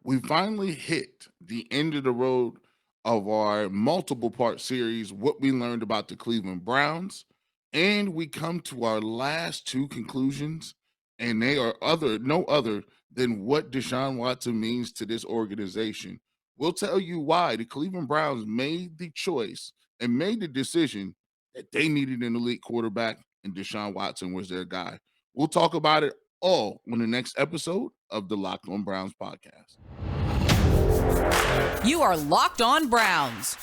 we finally hit the end of the road of our multiple part series, What We Learned About the Cleveland Browns. And we come to our last two conclusions, and they are no other than what Deshaun Watson means to this organization. We'll tell you why the Cleveland Browns made the choice and made the decision that they needed an elite quarterback, and Deshaun Watson was their guy. We'll talk about it all on the next episode of the Locked On Browns podcast. You are Locked On Browns,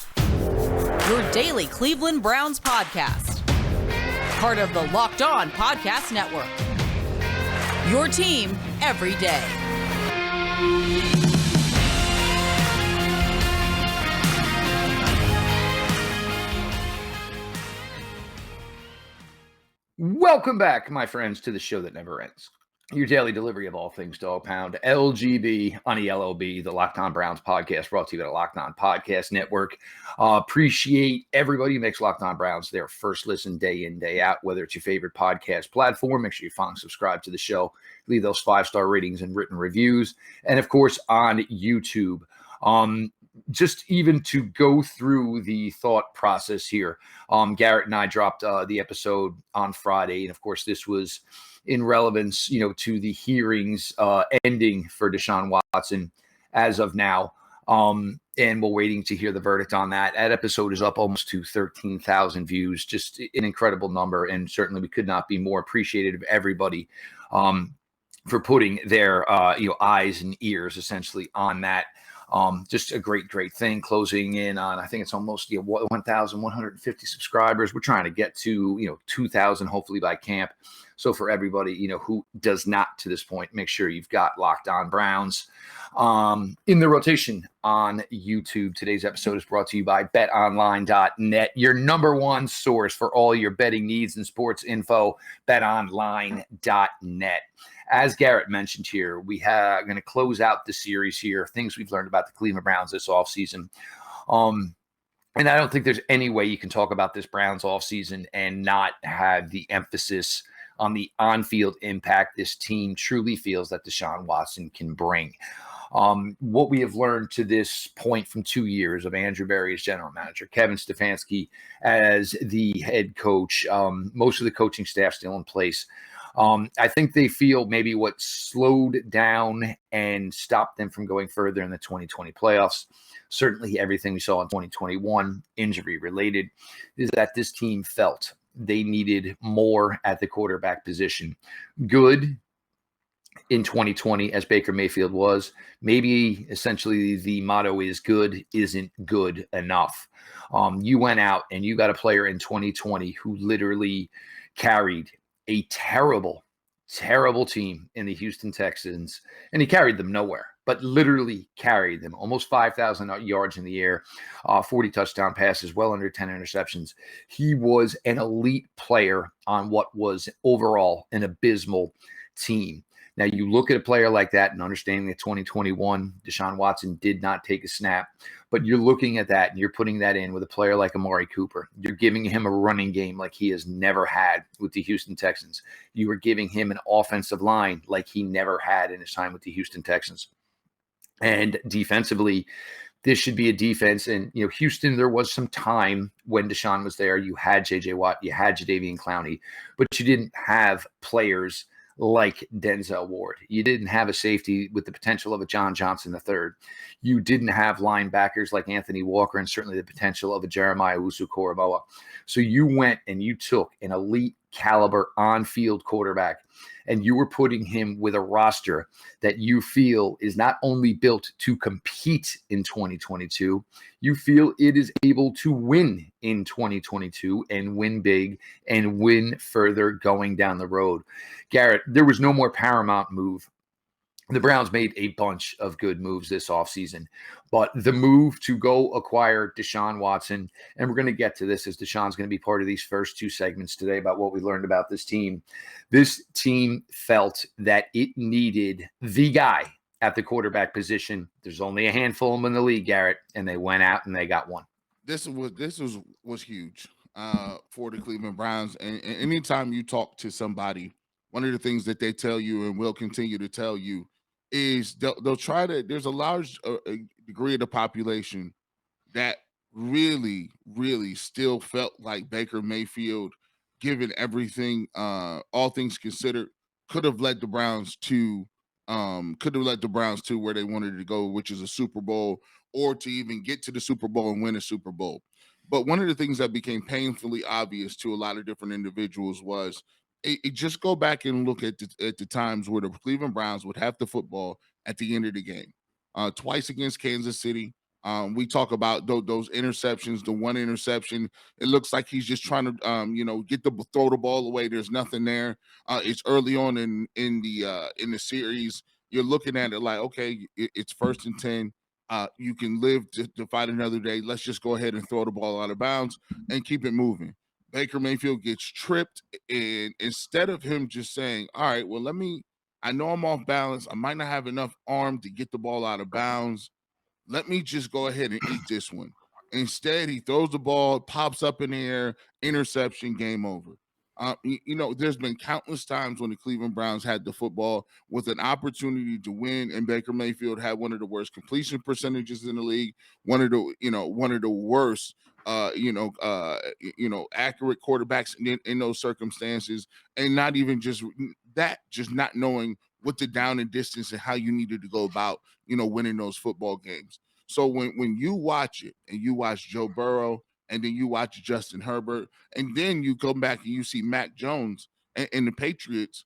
your daily Cleveland Browns podcast. Part of the Locked On Podcast Network. Your team every day. Welcome back, my friends, to the show that never ends. Your daily delivery of all things Dog Pound, LGB on the LOB, the Locked On Browns podcast, brought to you by the Locked On Podcast Network. Appreciate everybody who makes Locked On Browns their first listen day in, day out, whether it's your favorite podcast platform. Make sure you follow and subscribe to the show. Leave those 5-star ratings and written reviews. And, of course, on YouTube. Just even to go through the thought process here, Garrett and I dropped the episode on Friday. And, of course, this was in relevance, to the hearings ending for Deshaun Watson as of now. And we're waiting to hear the verdict on that. That episode is up almost to 13,000 views, just an incredible number. And certainly we could not be more appreciative of everybody for putting their eyes and ears essentially on that. Just a great thing, closing in on, I think it's almost 1,150 subscribers. We're trying to get to 2,000 hopefully by camp. So for everybody who does not to this point, make sure you've got Locked On Browns in the rotation on YouTube. Today's episode is brought to you by betonline.net, your number one source for all your betting needs and sports info. betonline.net. As Garrett mentioned here, we are going to close out the series here, things we've learned about the Cleveland Browns this offseason. And I don't think there's any way you can talk about this Browns offseason and not have the emphasis on the on-field impact this team truly feels that Deshaun Watson can bring. What we have learned to this point from 2 years of Andrew Berry as general manager, Kevin Stefanski as the head coach, most of the coaching staff still in place. I think they feel maybe what slowed down and stopped them from going further in the 2020 playoffs, certainly everything we saw in 2021, injury related, is that this team felt they needed more at the quarterback position. Good in 2020, as Baker Mayfield was. Maybe essentially the motto is good isn't good enough. You went out and you got a player in 2020 who literally carried a terrible team in the Houston Texans, and he carried them nowhere, but literally carried them almost 5,000 yards in the air, 40 touchdown passes, well under 10 interceptions. He was an elite player on what was overall an abysmal team. Now, you look at a player like that and understanding that 2021, Deshaun Watson did not take a snap, but you're looking at that and you're putting that in with a player like Amari Cooper. You're giving him a running game like he has never had with the Houston Texans. You are giving him an offensive line like he never had in his time with the Houston Texans. And defensively, this should be a defense. And, Houston, there was some time when Deshaun was there. You had J.J. Watt, you had Jadeveon Clowney, but you didn't have players like Denzel Ward. You didn't have a safety with the potential of a John Johnson III. You didn't have linebackers like Anthony Walker and certainly the potential of a Jeremiah Owusu-Koramoah. So you went and you took an elite caliber on-field quarterback and you were putting him with a roster that you feel is not only built to compete in 2022, you feel it is able to win in 2022 and win big and win further going down the road. Garrett, there was no more paramount move. The Browns made a bunch of good moves this offseason, but the move to go acquire Deshaun Watson, and we're going to get to this as Deshaun's going to be part of these first two segments today about what we learned about this team. This team felt that it needed the guy at the quarterback position. There's only a handful of them in the league, Garrett, and they went out and they got one. This was huge for the Cleveland Browns. And anytime you talk to somebody, one of the things that they tell you and will continue to tell you is they'll try to. There's a large degree of the population that really, really still felt like Baker Mayfield, given everything, all things considered, could have led the Browns to where they wanted to go, which is a Super Bowl, or to even get to the Super Bowl and win a Super Bowl. But one of the things that became painfully obvious to a lot of different individuals was just go back and look at the times where the Cleveland Browns would have the football at the end of the game. Twice against Kansas City, we talk about those interceptions. The one interception, it looks like he's just trying to, throw the ball away. There's nothing there. It's early on in the series. You're looking at it like, okay, it's 1st and 10. You can live to fight another day. Let's just go ahead and throw the ball out of bounds and keep it moving. Baker Mayfield gets tripped, and instead of him just saying, "All right, well, I know I'm off balance. I might not have enough arm to get the ball out of bounds. Let me just go ahead and eat this one." Instead, he throws the ball, pops up in the air, interception, game over. There's been countless times when the Cleveland Browns had the football with an opportunity to win, and Baker Mayfield had one of the worst completion percentages in the league, one of the worst, accurate quarterbacks in those circumstances, and not even just that, just not knowing what the down and distance and how you needed to go about, winning those football games. So when you watch it and you watch Joe Burrow and then you watch Justin Herbert and then you come back and you see Mac Jones and the Patriots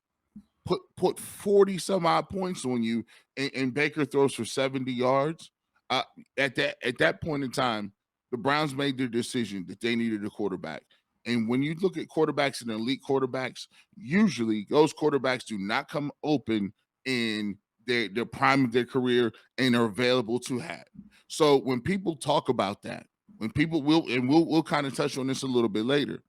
put 40 some odd points on you, and Baker throws for 70 yards. At that point in time, the Browns made their decision that they needed a quarterback. And when you look at quarterbacks and elite quarterbacks, usually those quarterbacks do not come open in their prime of their career and are available to have. So when people talk about that, when people we'll kind of touch on this a little bit later,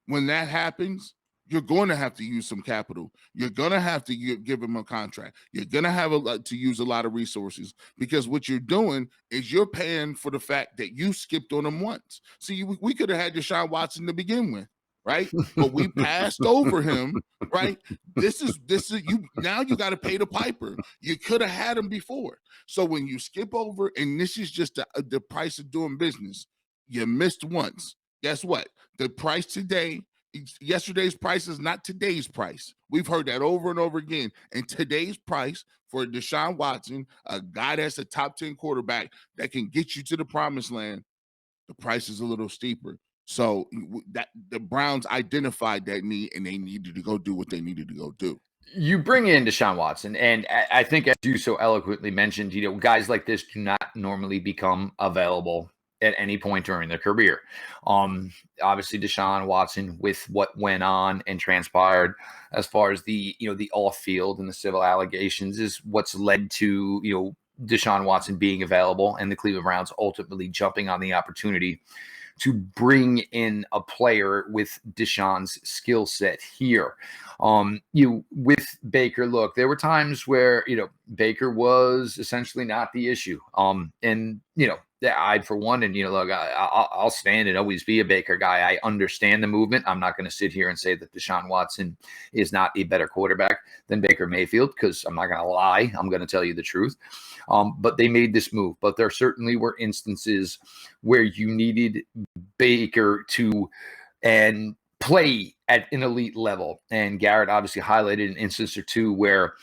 when that happens, you're going to have to use some capital. You're going to have to give him a contract. You're going to have to use a lot of resources, because what you're doing is you're paying for the fact that you skipped on him once. See, we could have had Deshaun Watson to begin with, right? But we passed over him, right? This is you. Now you got to pay the piper. You could have had him before. So when you skip over, and this is just the price of doing business, you missed once. Guess what? The price today, yesterday's price is not today's price. We've heard that over and over again. And today's price for Deshaun Watson, a guy that's a top 10 quarterback that can get you to the promised land, the price is a little steeper. So that the Browns identified that need, and they needed to go do what they needed to go do. You bring in Deshaun Watson, and I think, as you so eloquently mentioned, guys like this do not normally become available at any point during their career. Obviously, Deshaun Watson, with what went on and transpired as far as the off field and the civil allegations, is what's led to Deshaun Watson being available, and the Cleveland Browns ultimately jumping on the opportunity to bring in a player with Deshaun's skill set here. With Baker, look, there were times where Baker was essentially not the issue. I, for one, and look, I'll stand and always be a Baker guy. I understand the movement. I'm not going to sit here and say that Deshaun Watson is not a better quarterback than Baker Mayfield, because I'm not going to lie. I'm going to tell you the truth. But they made this move. But there certainly were instances where you needed Baker to and play at an elite level. And Garrett obviously highlighted an instance or two where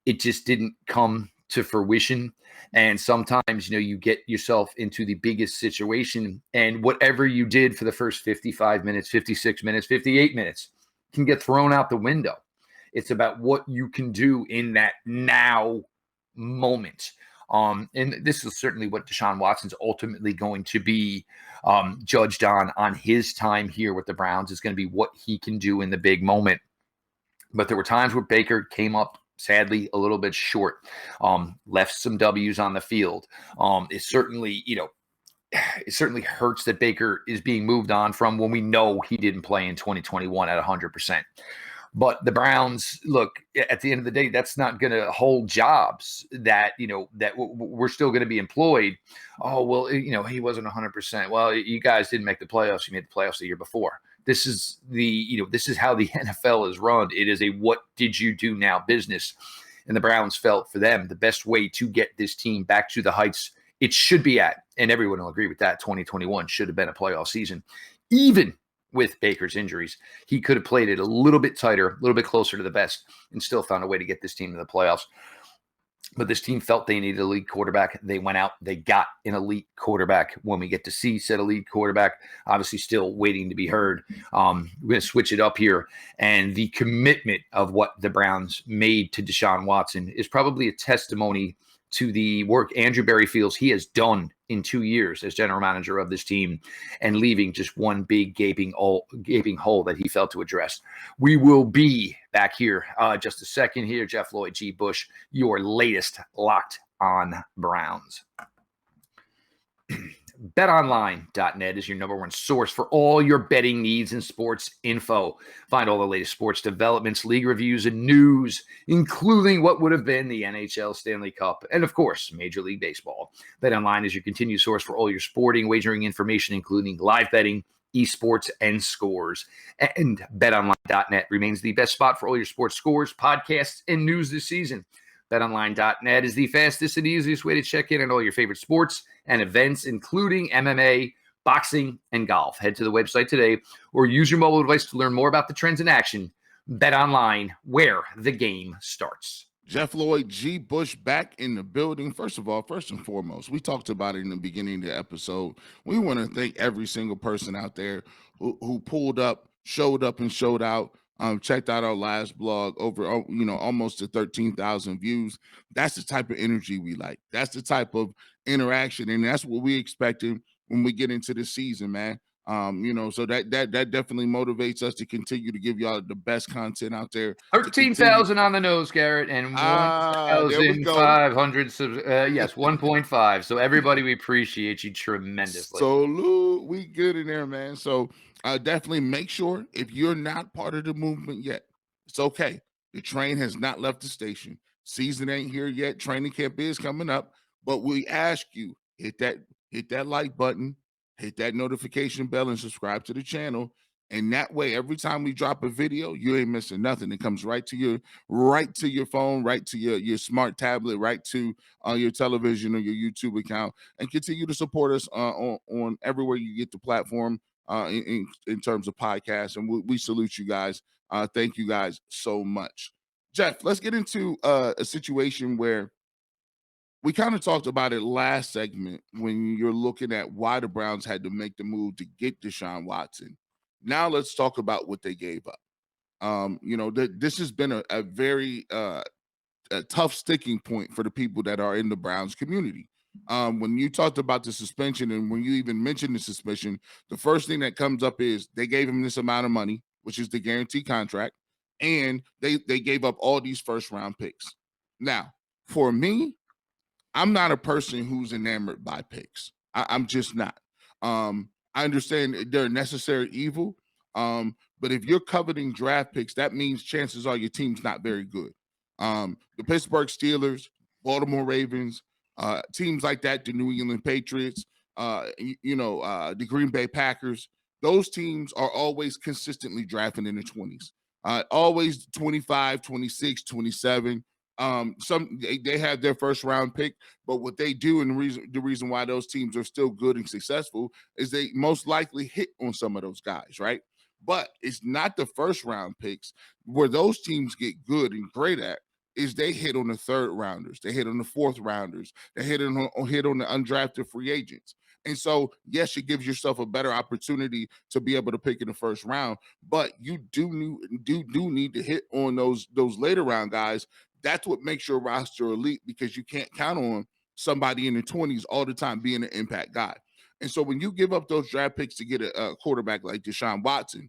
it just didn't come to fruition. And sometimes, you get yourself into the biggest situation, and whatever you did for the first 55 minutes, 56 minutes, 58 minutes can get thrown out the window. It's about what you can do in that now moment. And this is certainly what Deshaun Watson's ultimately going to be judged on his time here with the Browns, is going to be what he can do in the big moment. But there were times where Baker came up, sadly, a little bit short, left some W's on the field. It certainly hurts that Baker is being moved on from, when we know he didn't play in 2021 at 100%. But the Browns, look, at the end of the day, that's not going to hold jobs that we're still going to be employed. Oh, well, he wasn't 100%. Well, you guys didn't make the playoffs. You made the playoffs the year before. This is how the NFL is run. It is a what did you do now business. And the Browns felt for them the best way to get this team back to the heights it should be at, and everyone will agree with that, 2021 should have been a playoff season. Even with Baker's injuries, he could have played it a little bit tighter, a little bit closer to the best, and still found a way to get this team to the playoffs. But this team felt they needed a elite quarterback. They went out, they got an elite quarterback. When we get to see said elite quarterback, obviously still waiting to be heard. We're going to switch it up here. And the commitment of what the Browns made to Deshaun Watson is probably a testimony to the work Andrew Berry feels he has done in 2 years as general manager of this team, and leaving just one big gaping hole that he failed to address. We will be back here just a second here. Jeff, Lloyd, G. Bush, your latest Locked On Browns. BetOnline.net is your number one source for all your betting needs and sports info. Find all the latest sports developments, league reviews, and news, including what would have been the NHL Stanley Cup and, of course, Major League Baseball. BetOnline is your continued source for all your sporting wagering information, including live betting, esports, and scores. And BetOnline.net remains the best spot for all your sports scores, podcasts, and news this season. BetOnline.net is the fastest and easiest way to check in on all your favorite sports and events, including MMA, boxing, and golf. Head to the website today or use your mobile device to learn more about the trends in action. BetOnline, where the game starts. Jeff, Lloyd, G. Bush back in the building. First of all, first and foremost, we talked about it in the beginning of the episode. We want to thank every single person out there who pulled up, showed out. Checked out our last blog, over almost to 13,000 views. That's the type of energy we like. That's the type of interaction, and that's what we expected when we get into the season, man. So that definitely motivates us to continue to give y'all the best content out there. 13,000 on the nose, Garrett, and 1,500. Yes, 1.5. So everybody, we appreciate you tremendously. So Lou, we good in there, man. So definitely make sure, if you're not part of the movement yet, it's okay. The train has not left the station. Season ain't here yet. Training camp is coming up, but we ask you, hit that like button, hit that notification bell, and subscribe to the channel. And that way, every time we drop a video, you ain't missing nothing. It comes right to your phone, right to your smart tablet, right to your television or your YouTube account, and continue to support us on everywhere you get the platform in terms of podcasts. And we salute you guys. Thank you guys so much. Jeff, let's get into a situation where we kind of talked about it last segment when you're looking at why the Browns had to make the move to get Deshaun Watson. Now let's talk about what they gave up. This has been a very a tough sticking point for the people that are in the Browns community. When you talked about the suspension, and when you even mentioned the suspension, the first thing that comes up is they gave him this amount of money, which is the guaranteed contract, and they gave up all these first-round picks. Now, for me, I'm not a person who's enamored by picks. I'm just not. I understand they're a necessary evil, but if you're coveting draft picks, that means chances are your team's not very good. The Pittsburgh Steelers, Baltimore Ravens, teams like that, the New England Patriots, the Green Bay Packers, those teams are always consistently drafting in the 20s, always 25, 26, 27. They have their first round pick, but what they do, and the reason why those teams are still good and successful, is they most likely hit on some of those guys, right? But it's not the first round picks where those teams get good and great at. Is they hit on the third rounders, they hit on the fourth rounders, they hit on the undrafted free agents. And so, yes, it gives yourself a better opportunity to be able to pick in the first round, but you do need to hit on those later round guys. That's what makes your roster elite, because you can't count on somebody in the 20s all the time being an impact guy. And so when you give up those draft picks to get a quarterback like Deshaun Watson,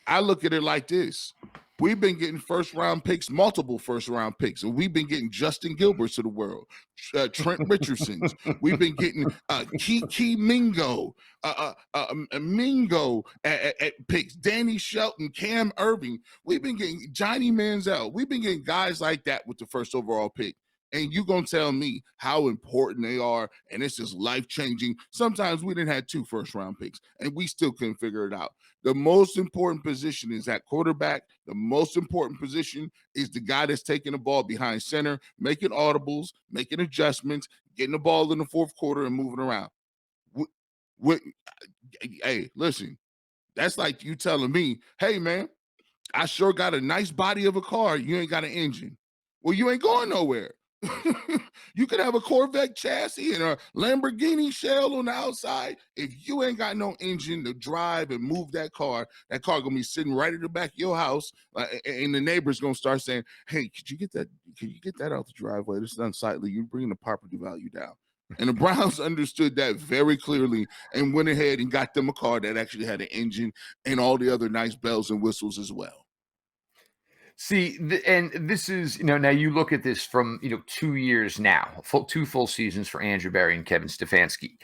I look at it like this. We've been getting first-round picks, multiple first-round picks, and we've been getting Justin Gilberts of the world, Trent Richardsons. We've been getting Kiki Mingo, Mingo at picks, Danny Shelton, Cam Irving. We've been getting Johnny Manziel. We've been getting guys like that with the first overall pick. And you gonna tell me how important they are, and it's just life-changing. Sometimes we didn't have 2 first-round picks, and we still couldn't figure it out. The most important position is at quarterback. The most important position is the guy that's taking the ball behind center, making audibles, making adjustments, getting the ball in the fourth quarter and moving around. Hey, listen, that's like you telling me, hey, man, I sure got a nice body of a car. You ain't got an engine. Well, you ain't going nowhere. You could have a Corvette chassis and a Lamborghini shell on the outside. If you ain't got no engine to drive and move that car gonna be sitting right at the back of your house, and the neighbor's gonna start saying, "Hey, could you get that out the driveway? This is unsightly. You're bringing the property value down." And the Browns understood that very clearly and went ahead and got them a car that actually had an engine and all the other nice bells and whistles as well. See, and this is, now you look at this from, 2 years now, 2 full seasons for Andrew Berry and Kevin Stefanski.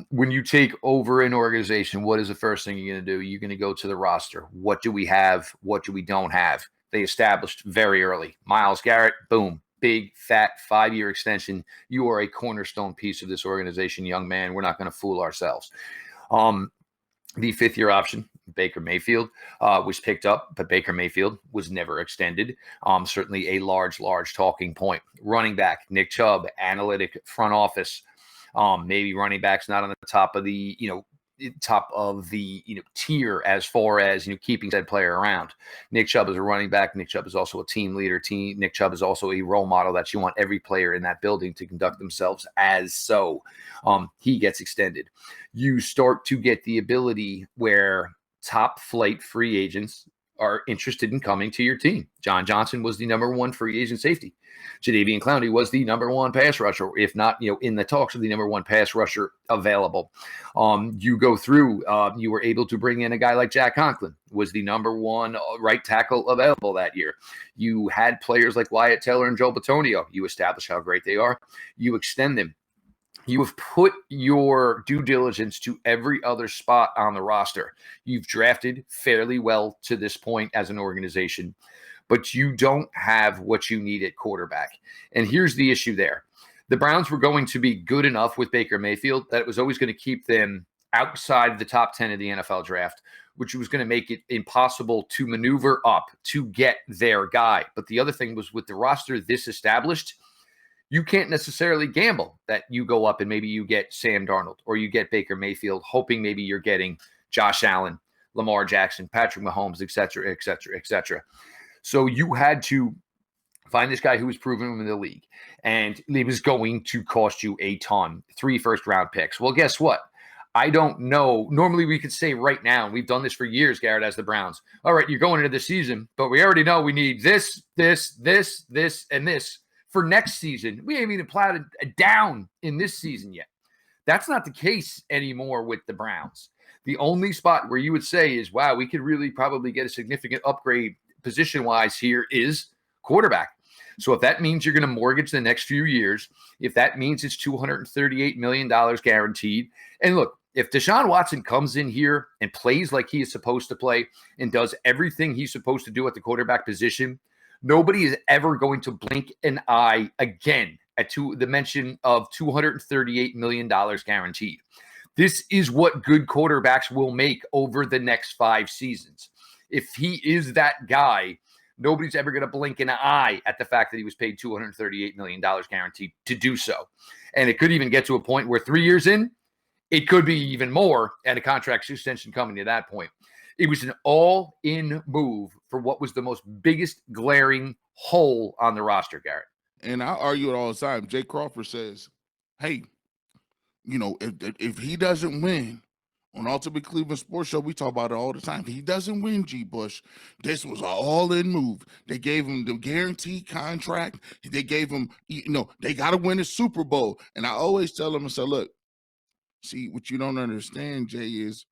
When you take over an organization, what is the first thing you're going to do? You're going to go to the roster. What do we have? What do we don't have? They established very early. Myles Garrett, boom, big, fat 5-year extension. You are a cornerstone piece of this organization, young man. We're not going to fool ourselves. The 5th-year option, Baker Mayfield, was picked up, but Baker Mayfield was never extended. Certainly a large talking point. Running back, Nick Chubb, analytic front office. Maybe running back's not on the top of the, tier as far as, keeping said player around. Nick Chubb is a running back. Nick Chubb is also a team leader. Nick Chubb is also a role model that you want every player in that building to conduct themselves as so. He gets extended. You start to get the ability where top flight free agents are interested in coming to your team. John Johnson was the number 1 free agent safety. Jadeveon Clowney was the number 1 pass rusher, if not, in the talks of the number 1 pass rusher available. You go through, you were able to bring in a guy like Jack Conklin, was the number 1 right tackle available that year. You had players like Wyatt Taylor and Joe Bitonio. You establish how great they are. You extend them. You have put your due diligence to every other spot on the roster. You've drafted fairly well to this point as an organization, but you don't have what you need at quarterback. And here's the issue there. The Browns were going to be good enough with Baker Mayfield that it was always going to keep them outside the top 10 of the NFL draft, which was going to make it impossible to maneuver up to get their guy. But the other thing was, with the roster this established, you can't necessarily gamble that you go up and maybe you get Sam Darnold or you get Baker Mayfield, hoping maybe you're getting Josh Allen, Lamar Jackson, Patrick Mahomes, et cetera, et cetera, et cetera. So you had to find this guy who was proven in the league, and it was going to cost you a ton. 3 first-round picks. Well, guess what? I don't know. Normally we could say right now, and we've done this for years, Garrett, as the Browns. All right, you're going into the season, but we already know we need this, and this. For next season, we haven't even plotted down in this season yet. That's not the case anymore with the Browns. The only spot where you would say is, wow, we could really probably get a significant upgrade position-wise here is quarterback. So if that means you're going to mortgage the next few years, if that means it's $238 million guaranteed, and look, if Deshaun Watson comes in here and plays like he is supposed to play and does everything he's supposed to do at the quarterback position, nobody is ever going to blink an eye again at the mention of $238 million guaranteed. This is what good quarterbacks will make over the next 5 seasons. If he is that guy, nobody's ever going to blink an eye at the fact that he was paid $238 million guaranteed to do so. And it could even get to a point where 3 years in, it could be even more, and a contract extension coming to that point. It was an all-in move for what was the most biggest glaring hole on the roster, Garrett. And I argue it all the time. Jay Crawford says, hey, if he doesn't win on Ultimate Cleveland Sports Show, we talk about it all the time. If he doesn't win, G. Bush, this was an all-in move. They gave him the guaranteed contract. They gave him, they got to win a Super Bowl. And I always tell them, I say, look, see, what you don't understand, Jay, is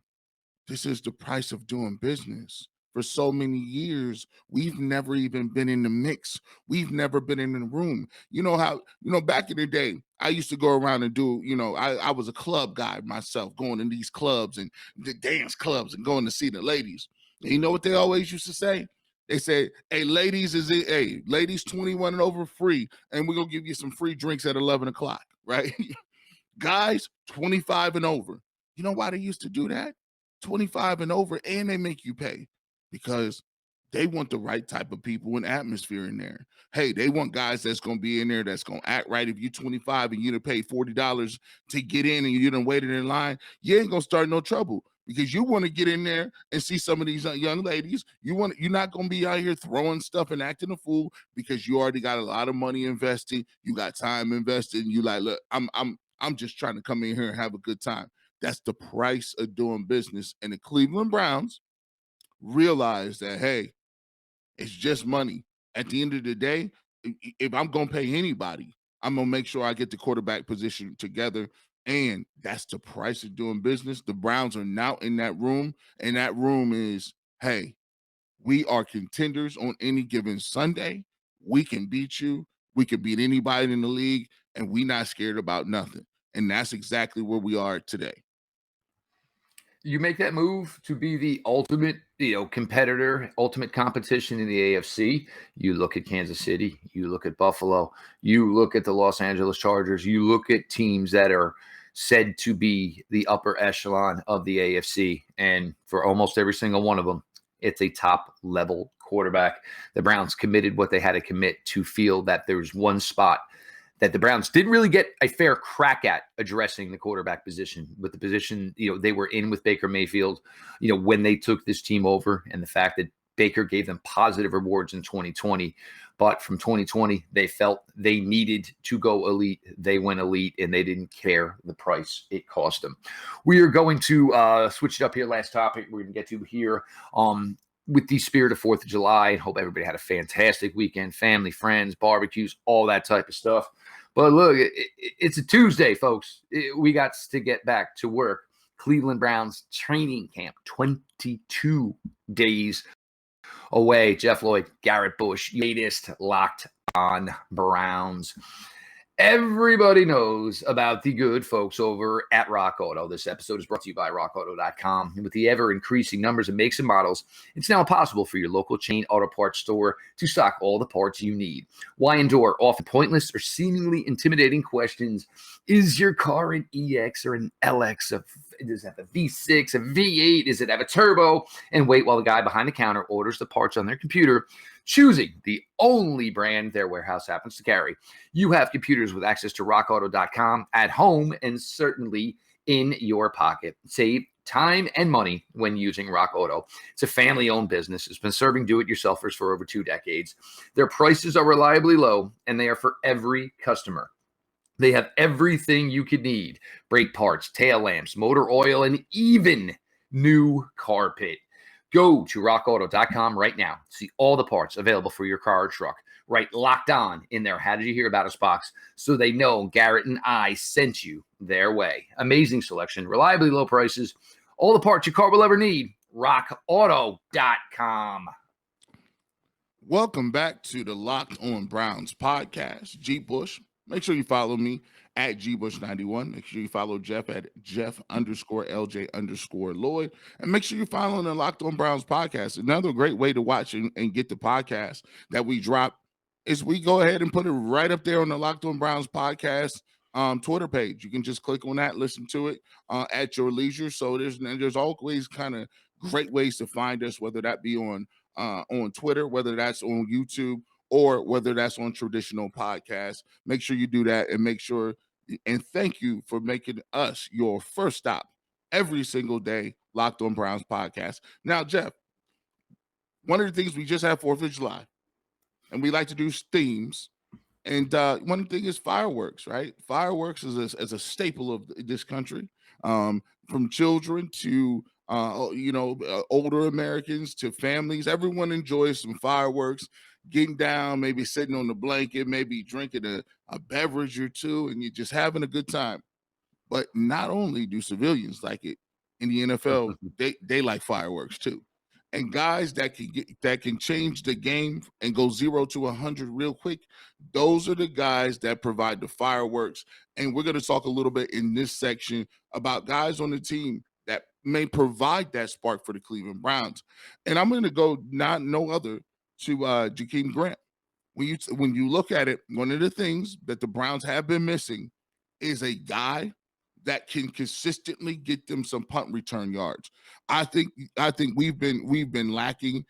this is the price of doing business. For so many years, we've never even been in the mix. We've never been in the room. You know how, back in the day, I used to go around and do, I was a club guy myself, going in these clubs and the dance clubs and going to see the ladies. And you know what they always used to say? They said, hey, ladies, ladies 21 and over free, and we're going to give you some free drinks at 11 o'clock, right? Guys, 25 and over. You know why they used to do that? 25 and over, and they make you pay because they want the right type of people and atmosphere in there. Hey, they want guys that's going to be in there that's going to act right. If you're 25 and you done paid $40 to get in and you done waited in line, you ain't going to start no trouble because you want to get in there and see some of these young ladies. You're not going to be out here throwing stuff and acting a fool because you already got a lot of money invested. You got time invested. And you like, look, I'm just trying to come in here and have a good time. That's the price of doing business. And the Cleveland Browns realize that, hey, it's just money. At the end of the day, if I'm going to pay anybody, I'm going to make sure I get the quarterback position together. And that's the price of doing business. The Browns are now in that room, and that room is, hey, we are contenders on any given Sunday. We can beat you. We can beat anybody in the league, and we not scared about nothing. And that's exactly where we are today. You make that move to be the ultimate, competitor, ultimate competition in the AFC. You look at Kansas City, you look at Buffalo, you look at the Los Angeles Chargers, you look at teams that are said to be the upper echelon of the AFC. And for almost every single one of them, it's a top level quarterback. The Browns committed what they had to commit to feel that there's one spot that the Browns didn't really get a fair crack at addressing the quarterback position with the position, they were in with Baker Mayfield, when they took this team over, and the fact that Baker gave them positive rewards in 2020. But from 2020, they felt they needed to go elite. They went elite, and they didn't care the price it cost them. We are going to switch it up here. Last topic we're going to get to here. With the spirit of 4th of July, I hope everybody had a fantastic weekend, family, friends, barbecues, all that type of stuff. But look, it's a Tuesday, folks. We got to get back to work. Cleveland Browns training camp, 22 days away. Jeff Lloyd, Garrett Bush, latest Locked On Browns. Everybody knows about the good folks over at Rock Auto. This episode is brought to you by rockauto.com. And with the ever-increasing numbers of makes and models, it's now possible for your local chain auto parts store to stock all the parts you need. Why endure often pointless or seemingly intimidating questions? Is your car an EX or an LX? Does it have a V6, a V8? Does it have a turbo? And wait while the guy behind the counter orders the parts on their computer, choosing the only brand their warehouse happens to carry. You have computers with access to rockauto.com at home and certainly in your pocket. Save time and money when using Rock Auto. It's a family-owned business. It's been serving do-it-yourselfers for over 2 decades. Their prices are reliably low, and they are for every customer. They have everything you could need: brake parts, tail lamps, motor oil, and even new carpet. Go to rockauto.com right now. See all the parts available for your car or truck. Write Locked On in their How Did You Hear About Us box so they know Garrett and I sent you their way. Amazing selection, reliably low prices, all the parts your car will ever need. rockauto.com. Welcome back to the Locked On Browns podcast. G. Bush. Make sure you follow me at GBush91. Make sure you follow Jeff at Jeff_LJ_Lloyd. And make sure you follow the Locked On Browns podcast. Another great way to watch and get the podcast that we drop is we go ahead and put it right up there on the Locked On Browns podcast Twitter page. You can just click on that, listen to it at your leisure. So there's always kind of great ways to find us, whether that be on Twitter, whether that's on YouTube, or whether that's on traditional podcasts. Make sure you do that, and make sure, and thank you for making us your first stop every single day, Locked On Browns podcast. Now, Jeff, one of the things we just had 4th of July, and we like to do themes. And one thing is fireworks, right? Fireworks is a staple of this country, from children to older Americans to families. Everyone enjoys some fireworks, getting down, maybe sitting on the blanket, maybe drinking a beverage or two, and you're just having a good time. But not only do civilians like it in the NFL, they like fireworks too. And guys that can change the game and go 0 to 100 real quick, those are the guys that provide the fireworks. And we're going to talk a little bit in this section about guys on the team that may provide that spark for the Cleveland Browns. And I'm going to go no other to Jakeem Grant. When you look at it, one of the things that the Browns have been missing is a guy that can consistently get them some punt return yards. I think we've been lacking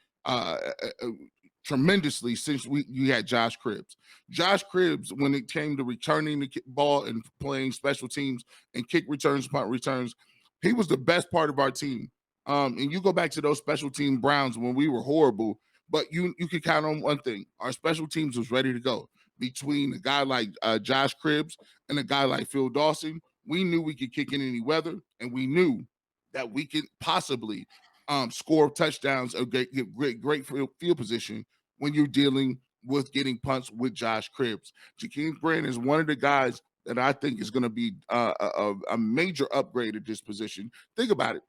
tremendously since you had Josh Cribbs. Josh Cribbs, when it came to returning the ball and playing special teams and kick returns, punt returns, he was the best part of our team. And you go back to those special team Browns when we were horrible, but you could count on one thing: our special teams was ready to go. Between a guy like Josh Cribbs and a guy like Phil Dawson, we knew we could kick in any weather, and we knew that we could possibly score touchdowns or get great field position when you're dealing with getting punts with Josh Cribbs. Jakeem Grant is one of the guys that I think is going to be a major upgrade at this position. Think about it.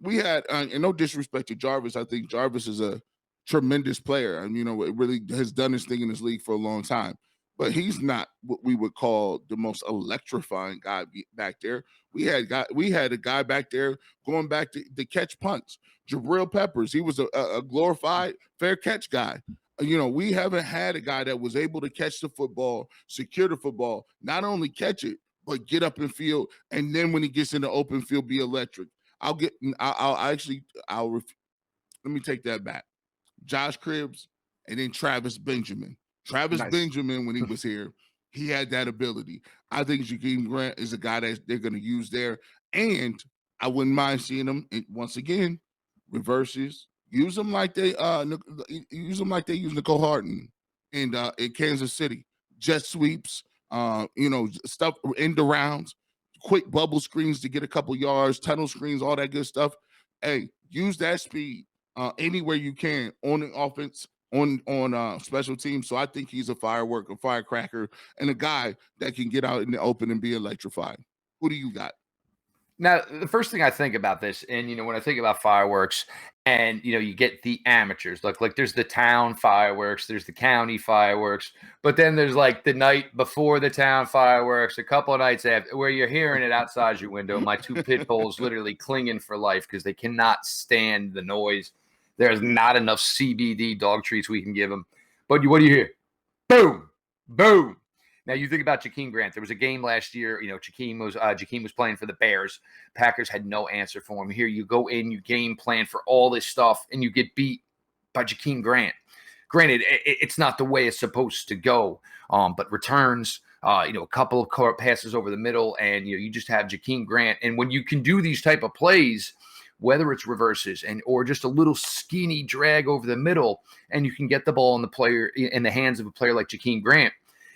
We had, and no disrespect to Jarvis, I think Jarvis is a tremendous player, and it really has done his thing in this league for a long time. But he's not what we would call the most electrifying guy back there. We had a guy back there going back to catch punts. Jabril Peppers, he was a glorified fair catch guy. We haven't had a guy that was able to catch the football, secure the football, not only catch it, but get up in field, and then when he gets in the open field, be electric. Let me take that back. Josh Cribbs and then Travis Benjamin. Travis Benjamin, when he was here, he had that ability. I think Jakeem Grant is a guy that they're going to use there, and I wouldn't mind seeing him once again reverses. Use them like they use Nicole Harden in Kansas City. Jet sweeps, stuff end arounds, quick bubble screens to get a couple yards, tunnel screens, all that good stuff. Hey, use that speed anywhere you can on the offense, on special teams. So I think he's a firecracker, and a guy that can get out in the open and be electrifying. Who do you got? Now, the first thing I think about this, and when I think about fireworks, and you get the amateurs, like there's the town fireworks, there's the county fireworks, but then there's like the night before the town fireworks, a couple of nights after, where you're hearing it outside your window. My two pit bulls literally clinging for life because they cannot stand the noise. There's not enough CBD dog treats we can give them. But what do you hear? Boom, boom. Now you think about Jakeem Grant. There was a game last year. Jakeem was playing for the Bears. Packers had no answer for him. Here you go in, you game plan for all this stuff, and you get beat by Jakeem Grant. Granted, it's not the way it's supposed to go, but returns, a couple of passes over the middle, and you just have Jakeem Grant. And when you can do these type of plays, whether it's reverses or just a little skinny drag over the middle, and you can get the ball in the hands of a player like Jakeem Grant,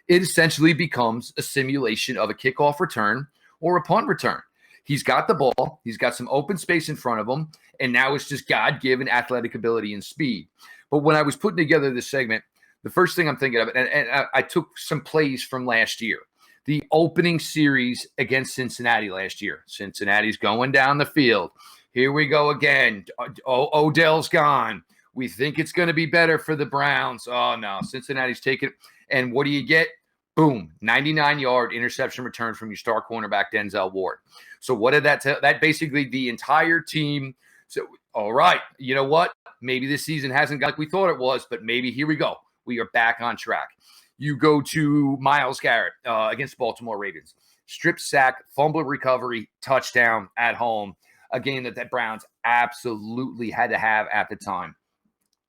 it essentially becomes a simulation of a kickoff return or a punt return. He's got the ball. He's got some open space in front of him, and now it's just God-given athletic ability and speed. But when I was putting together this segment, the first thing I'm thinking of, and I took some plays from last year, the opening series against Cincinnati last year. Cincinnati's going down the field. Here we go again. Odell's gone. We think it's going to be better for the Browns. Oh, no. Cincinnati's taking it. And what do you get? Boom, 99-yard interception return from your star cornerback, Denzel Ward. So what did that tell? That basically the entire team. So, all right, you know what? Maybe this season hasn't got like we thought it was, but maybe here we go. We are back on track. You go to Myles Garrett against Baltimore Ravens. Strip sack, fumble recovery, touchdown at home. A game that Browns absolutely had to have at the time.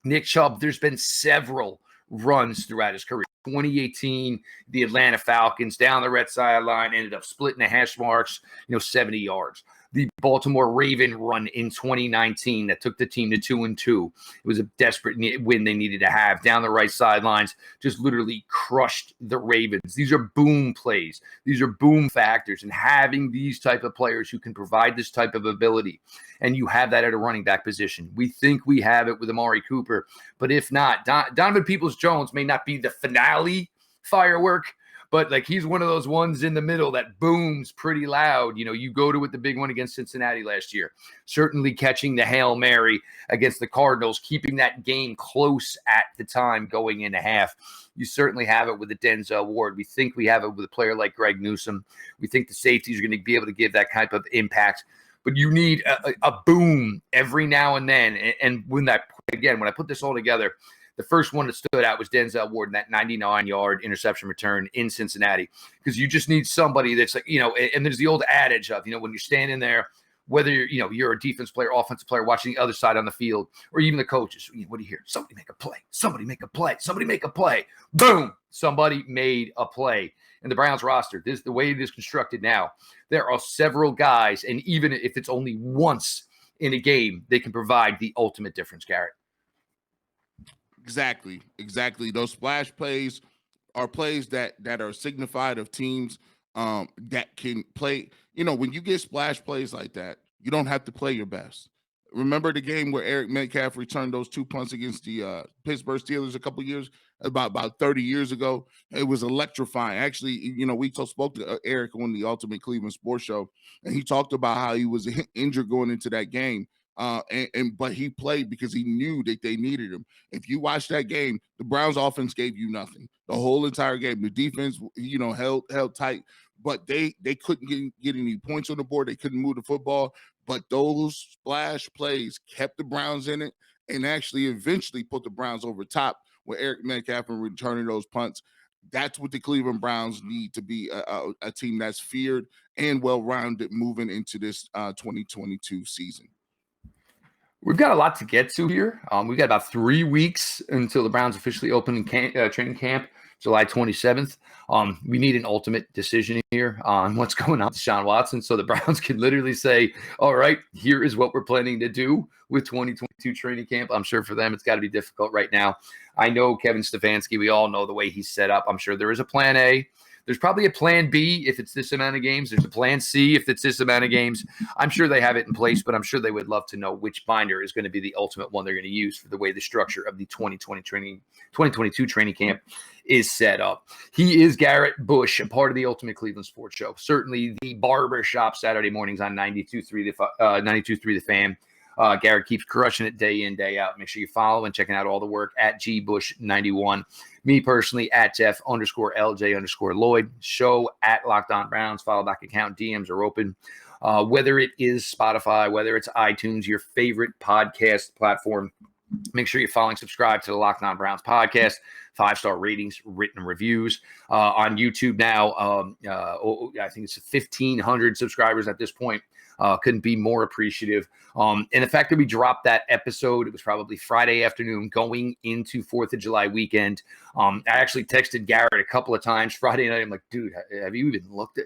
Nick Chubb, there's been several runs throughout his career. 2018, the Atlanta Falcons down the red sideline ended up splitting the hash marks, 70 yards. The Baltimore Raven run in 2019 that took the team to 2-2. It was a desperate win they needed to have. Down the right sidelines, just literally crushed the Ravens. These are boom plays. These are boom factors. And having these type of players who can provide this type of ability, and you have that at a running back position. We think we have it with Amari Cooper. But if not, Donovan Peoples-Jones may not be the finale firework, but like he's one of those ones in the middle that booms pretty loud. You go to it, the big one against Cincinnati last year. Certainly catching the Hail Mary against the Cardinals, keeping that game close at the time going into half. You certainly have it with the Denzel Ward. We think we have it with a player like Greg Newsome. We think the safeties are going to be able to give that type of impact. But you need a boom every now and then. And when I put this all together, The first one that stood out was Denzel Ward in that 99-yard interception return in Cincinnati, because you just need somebody that's like, and there's the old adage of, when you're standing there, whether you're a defense player, offensive player, watching the other side on the field, or even the coaches, what do you hear? Somebody make a play. Somebody make a play. Somebody make a play. Boom. Somebody made a play. And the Browns roster, the way it is constructed now, there are several guys, and even if it's only once in a game, they can provide the ultimate difference, Garrett. Exactly. Those splash plays are plays that are signified of teams that can play. When you get splash plays like that, you don't have to play your best. Remember the game where Eric Metcalf returned those 2 punts against the Pittsburgh Steelers a couple years, about 30 years ago? It was electrifying. Actually, we spoke to Eric on the Ultimate Cleveland Sports Show, and he talked about how he was injured going into that game. But he played because he knew that they needed him. If you watch that game, the Browns offense gave you nothing the whole entire game. The defense, held tight, but they couldn't get any points on the board. They couldn't move the football. But those splash plays kept the Browns in it, and actually eventually put the Browns over top with Eric Metcalf and returning those punts. That's what the Cleveland Browns need to be, a team that's feared and well-rounded moving into this 2022 season. We've got a lot to get to here. We've got about 3 weeks until the Browns officially open in training camp, July 27th. We need an ultimate decision here on what's going on with Deshaun Watson, so the Browns can literally say, all right, here is what we're planning to do with 2022 training camp. I'm sure for them it's got to be difficult right now. I know Kevin Stefanski, we all know the way he's set up. I'm sure there is a plan A. There's probably a plan B if it's this amount of games. There's a plan C if it's this amount of games. I'm sure they have it in place, but I'm sure they would love to know which binder is going to be the ultimate one they're going to use for the way the structure of the 2022 training camp is set up. He is Garrett Bush, a part of the Ultimate Cleveland Sports Show. Certainly the barber shop Saturday mornings on 92.3 The Fan. Garrett keeps crushing it day in, day out. Make sure you follow and checking out all the work at gbush91. Me personally at Jeff_LJ_Lloyd. Show at Locked On Browns. Follow back account. DMs are open. Whether it is Spotify, whether it's iTunes, your favorite podcast platform, make sure you're following, subscribe to the Locked On Browns podcast. 5-star ratings, written reviews on YouTube now. I think it's 1,500 subscribers at this point. Couldn't be more appreciative. And the fact that we dropped that episode, it was probably Friday afternoon going into 4th of July weekend. I actually texted Garrett a couple of times Friday night. I'm like, dude, have you even looked at,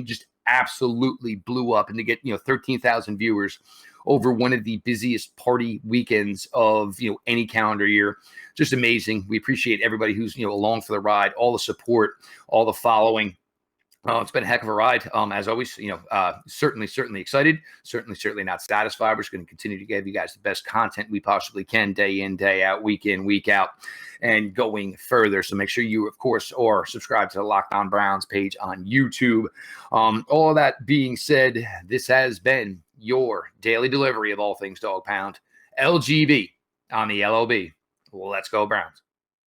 just absolutely blew up. And to get, 13,000 viewers over one of the busiest party weekends of, any calendar year. Just amazing. We appreciate everybody who's, along for the ride, all the support, all the following. It's been a heck of a ride. As always, certainly excited, certainly not satisfied. We're just going to continue to give you guys the best content we possibly can, day in, day out, week in, week out, and going further. So make sure you, of course, are subscribed to the Locked On Browns page on YouTube. All of that being said, this has been your daily delivery of all things Dog Pound. LGB on the LOB. Let's go Browns.